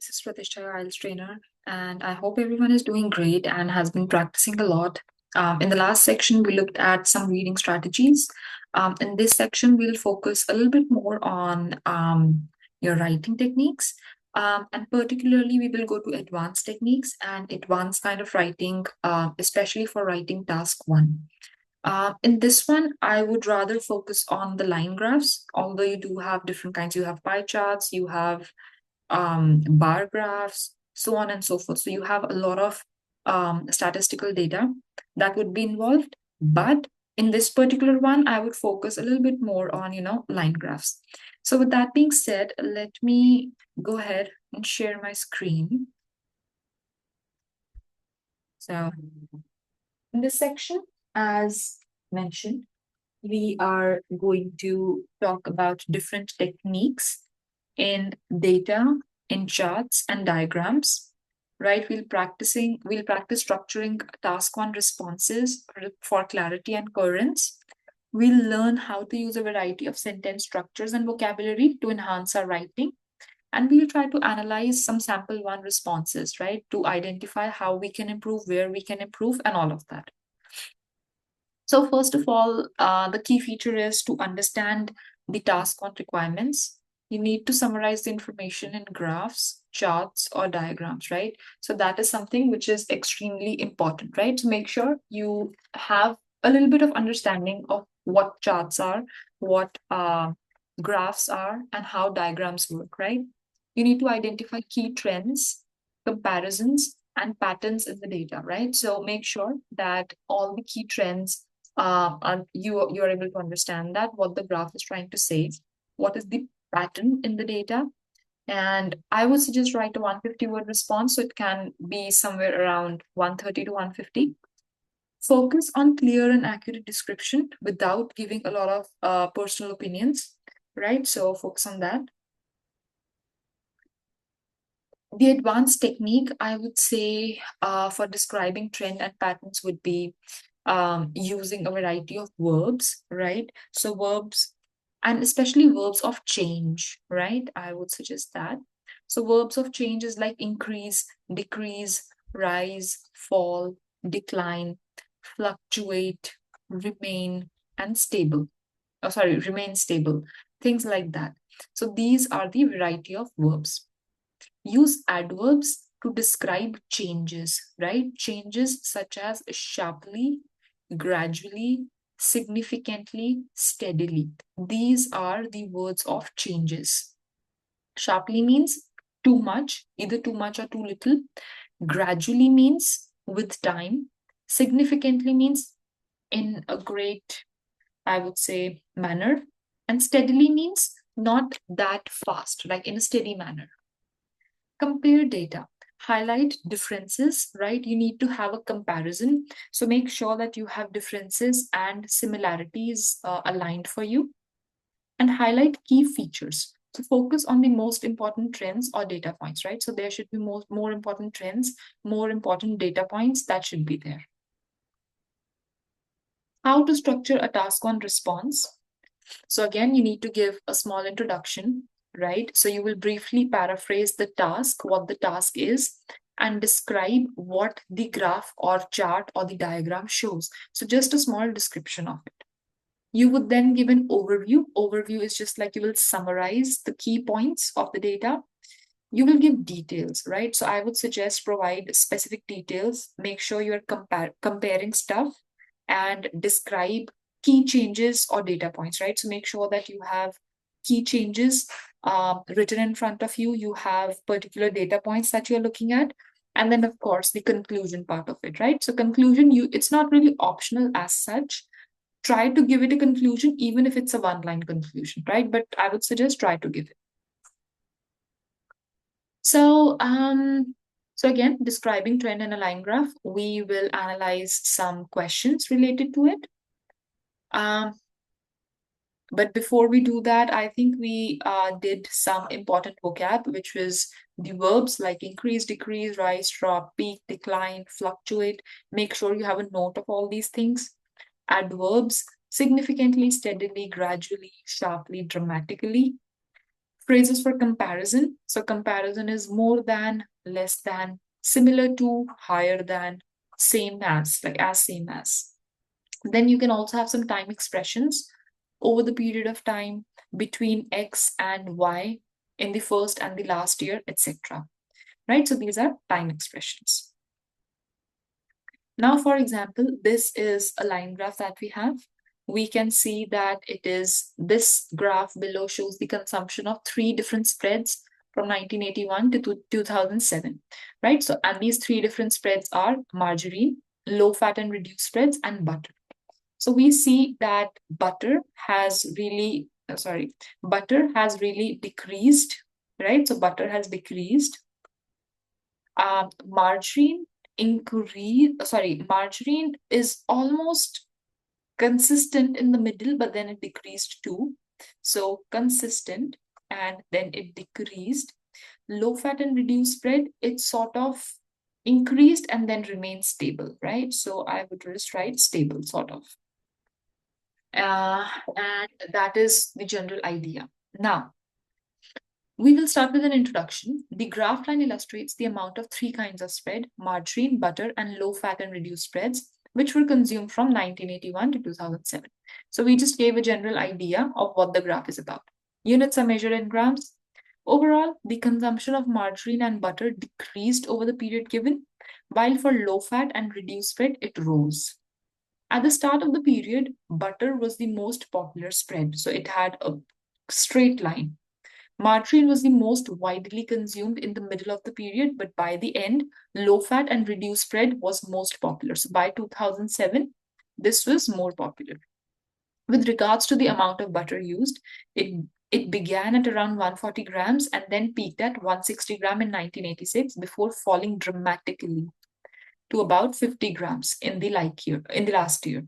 This is Pratishtha, your IELTS trainer, and I hope everyone is doing great and has been practicing a lot. In the last section, we looked at some reading strategies. In this section, we'll focus a little bit more on your writing techniques. And particularly, we will go to advanced techniques and advanced kind of writing, especially for writing task one. In this one, I would rather focus on the line graphs, although you do have different kinds. You have pie charts, you have bar graphs, so on and so forth. So you have a lot of statistical data that would be involved. But in this particular one, I would focus a little bit more on, line graphs. So with that being said, let me go ahead and share my screen. So in this section, as mentioned, we are going to talk about different techniques in data, in charts and diagrams, right? We'll practice structuring task one responses for clarity and coherence. We'll learn how to use a variety of sentence structures and vocabulary to enhance our writing. And we'll try to analyze some sample one responses, right? To identify how we can improve, where we can improve, and all of that. So first of all, the key feature is to understand the task one requirements. You need to summarize the information in graphs, charts, or diagrams, right? So that is something which is extremely important, right? So make sure you have a little bit of understanding of what charts are, what graphs are, and how diagrams work, right? You need to identify key trends, comparisons, and patterns in the data, right? So make sure that all the key trends and you are able to understand that what the graph is trying to say, what is the pattern in the data. And I would suggest write a 150 word response, so it can be somewhere around 130 to 150. Focus on clear and accurate description without giving a lot of personal opinions, right? So focus on that. The advanced technique, I would say, for describing trend and patterns would be using a variety of verbs, right? So verbs, and especially verbs of change, right? I would suggest that. So verbs of change is like increase, decrease, rise, fall, decline, fluctuate, remain, and stable. Oh, sorry, remain stable, things like that. So these are the variety of verbs. Use adverbs to describe changes, right? Changes such as sharply, gradually, significantly, steadily. These are the words of changes. Sharply means too much, either too much or too little. Gradually means with time. Significantly means in a great, I would say, manner. And steadily means not that fast, like in a steady manner. Compare data, highlight differences, right? You need to have a comparison. So make sure that you have differences and similarities aligned for you, and highlight key features. So focus on the most important trends or data points, right? So there should be more important trends, more important data points that should be there. How to structure a task one response. So again, you need to give a small introduction, right? So you will briefly paraphrase the task, what the task is, and describe what the graph or chart or the diagram shows. So just a small description of it. You would then give an overview. Overview is just like you will summarize the key points of the data. You will give details, right? So I would suggest provide specific details. Make sure you're comparing stuff and describe key changes or data points, right? So make sure that you have key changes written in front of you. You have particular data points that you're looking at. And then, of course, the conclusion part of it, right? So conclusion, it's not really optional as such. Try to give it a conclusion, even if it's a one-line conclusion, right? But I would suggest try to give it. So, so again, describing trend in a line graph, we will analyze some questions related to it. But before we do that, I think we did some important vocab, which was the verbs like increase, decrease, rise, drop, peak, decline, fluctuate. Make sure you have a note of all these things. Adverbs, significantly, steadily, gradually, sharply, dramatically. Phrases for comparison. So comparison is more than, less than, similar to, higher than, same as, like as, same as. Then you can also have some time expressions: over the period of time, between X and Y, in the first and the last year, etc. Right? So these are time expressions. Now, for example, this is a line graph that we have. We can see that it is, this graph below shows the consumption of three different spreads from 1981 to 2007, right? So, and these three different spreads are margarine, low fat and reduced spreads, and butter. So we see that butter has really, butter has really decreased, right? So butter has decreased. Margarine margarine is almost consistent in the middle, but then it decreased too. So consistent, and then it decreased. Low fat and reduced spread, it sort of increased and then remained stable, right? So I would just write stable, sort of. And that is the general idea. Now, we will start with an introduction. The graph line illustrates the amount of three kinds of spread: margarine, butter, and low fat and reduced spreads, which were consumed from 1981 to 2007. So we just gave a general idea of what the graph is about. Units are measured in grams. Overall, the consumption of margarine and butter decreased over the period given, while for low fat and reduced spread, it rose. At the start of the period, butter was the most popular spread, so it had a straight line. Margarine was the most widely consumed in the middle of the period, but by the end, low fat and reduced spread was most popular. So by 2007, this was more popular. With regards to the amount of butter used, it began at around 140 grams and then peaked at 160 gram in 1986 before falling dramatically to about 50 grams in the last year.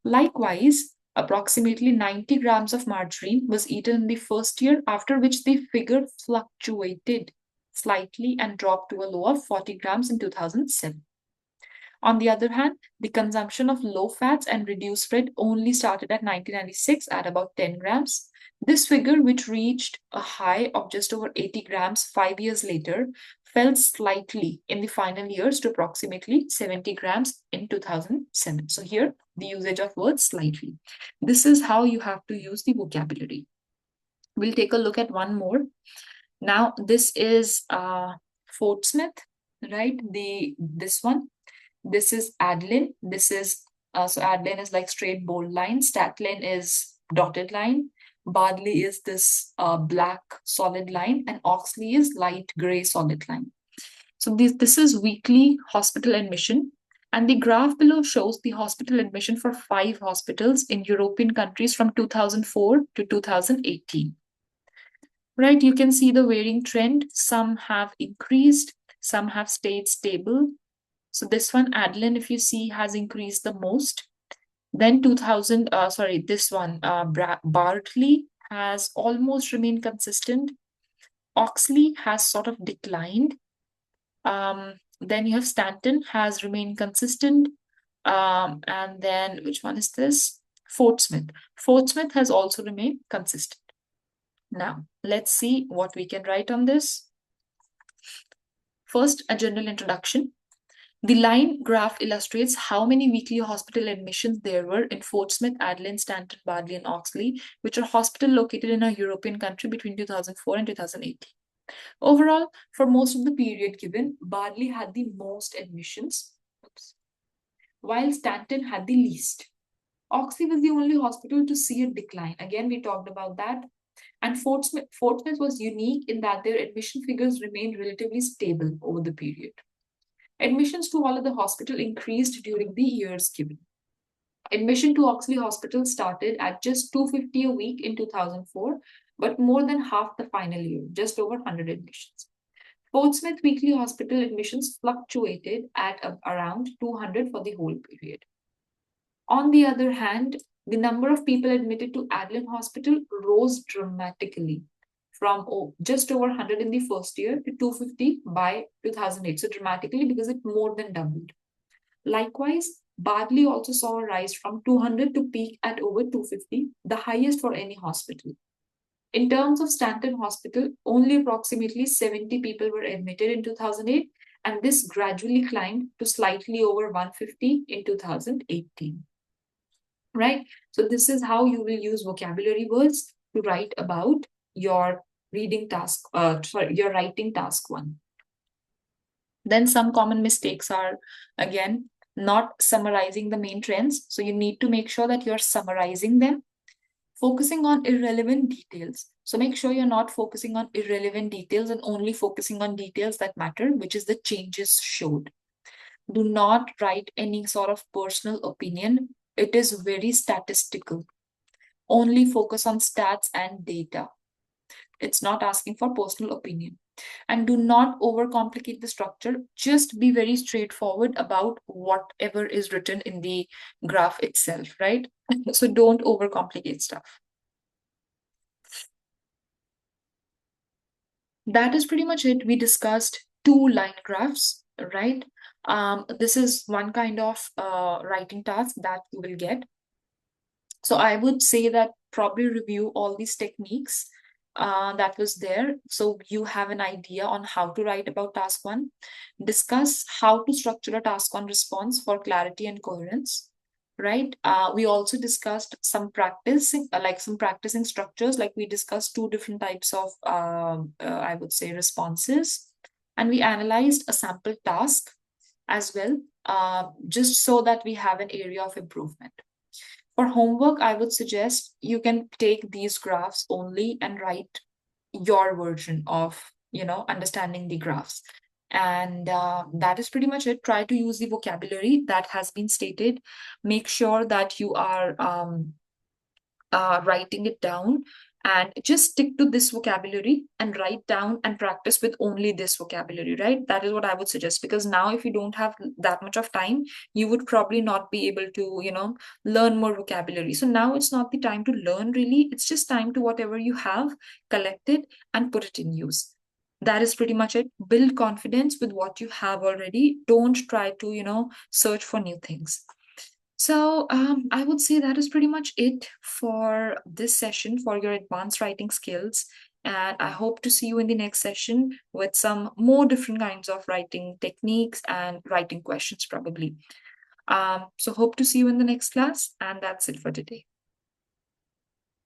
Likewise, approximately 90 grams of margarine was eaten in the first year, after which the figure fluctuated slightly and dropped to a low of 40 grams in 2007. On the other hand, the consumption of low fats and reduced spread only started at 1996 at about 10 grams. This figure, which reached a high of just over 80 grams 5 years later, fell slightly in the final years to approximately 70 grams in 2007. So here, the usage of words slightly. This is how you have to use the vocabulary. We'll take a look at one more. Now, this is Fort Smith, right? This one. This is Adeline. This is, so Adeline is like straight bold line. Statlin is dotted line. Bardley is this black solid line, and Oxley is light gray solid line. So this is weekly hospital admission. And the graph below shows the hospital admission for 5 hospitals in European countries from 2004 to 2018. Right, you can see the varying trend. Some have increased, some have stayed stable. So this one, Adeline, if you see, has increased the most. Then this one, Bartley has almost remained consistent. Oxley has sort of declined. Then you have Stanton has remained consistent. And then which one is this? Fort Smith. Fort Smith has also remained consistent. Now, let's see what we can write on this. First, a general introduction. The line graph illustrates how many weekly hospital admissions there were in Fort Smith, Adeline, Stanton, Bardley, and Oxley, which are hospitals located in a European country between 2004 and 2018. Overall, for most of the period given, Bardley had the most admissions, while Stanton had the least. Oxley was the only hospital to see a decline. Again, we talked about that. And Fort Smith was unique in that their admission figures remained relatively stable over the period. Admissions to all of the hospital increased during the years given. Admission to Oxley Hospital started at just 250 a week in 2004, but more than half the final year, just over 100 admissions. Fort Smith weekly hospital admissions fluctuated at around 200 for the whole period. On the other hand, the number of people admitted to Adeline Hospital rose dramatically from just over 100 in the first year to 250 by 2008. So dramatically, because it more than doubled. Likewise, Bardley also saw a rise from 200 to peak at over 250, the highest for any hospital. In terms of Stanton Hospital, only approximately 70 people were admitted in 2008, and this gradually climbed to slightly over 150 in 2018. Right? So, this is how you will use vocabulary words to write about your reading task, sorry, your writing task one. Then some common mistakes are, again, not summarizing the main trends. So you need to make sure that you're summarizing them, focusing on irrelevant details. So make sure you're not focusing on irrelevant details and only focusing on details that matter, which is the changes showed. Do not write any sort of personal opinion. It is very statistical. Only focus on stats and data. It's not asking for personal opinion. And do not overcomplicate the structure. Just be very straightforward about whatever is written in the graph itself, right? So don't overcomplicate stuff. That is pretty much it. We discussed two line graphs, right? This is one kind of writing task that you will get. So I would say that probably review all these techniques that was there. So you have an idea on how to write about task one. Discuss how to structure a task one response for clarity and coherence. Right. We also discussed some practicing, like some practicing structures. Like we discussed two different types of, I would say, responses, and we analyzed a sample task as well, just so that we have an area of improvement. For homework, I would suggest you can take these graphs only and write your version of, understanding the graphs. And that is pretty much it. Try to use the vocabulary that has been stated. Make sure that you are writing it down, and just stick to this vocabulary and write down and practice with only this vocabulary, right? That is what I would suggest, because now if you don't have that much of time, you would probably not be able to, learn more vocabulary. So now it's not the time to learn really, it's just time to whatever you have, collect it and put it in use. That is pretty much it. Build confidence with what you have already. Don't try to, search for new things. So I would say that is pretty much it for this session for your advanced writing skills. And I hope to see you in the next session with some more different kinds of writing techniques and writing questions, probably. So hope to see you in the next class. And that's it for today.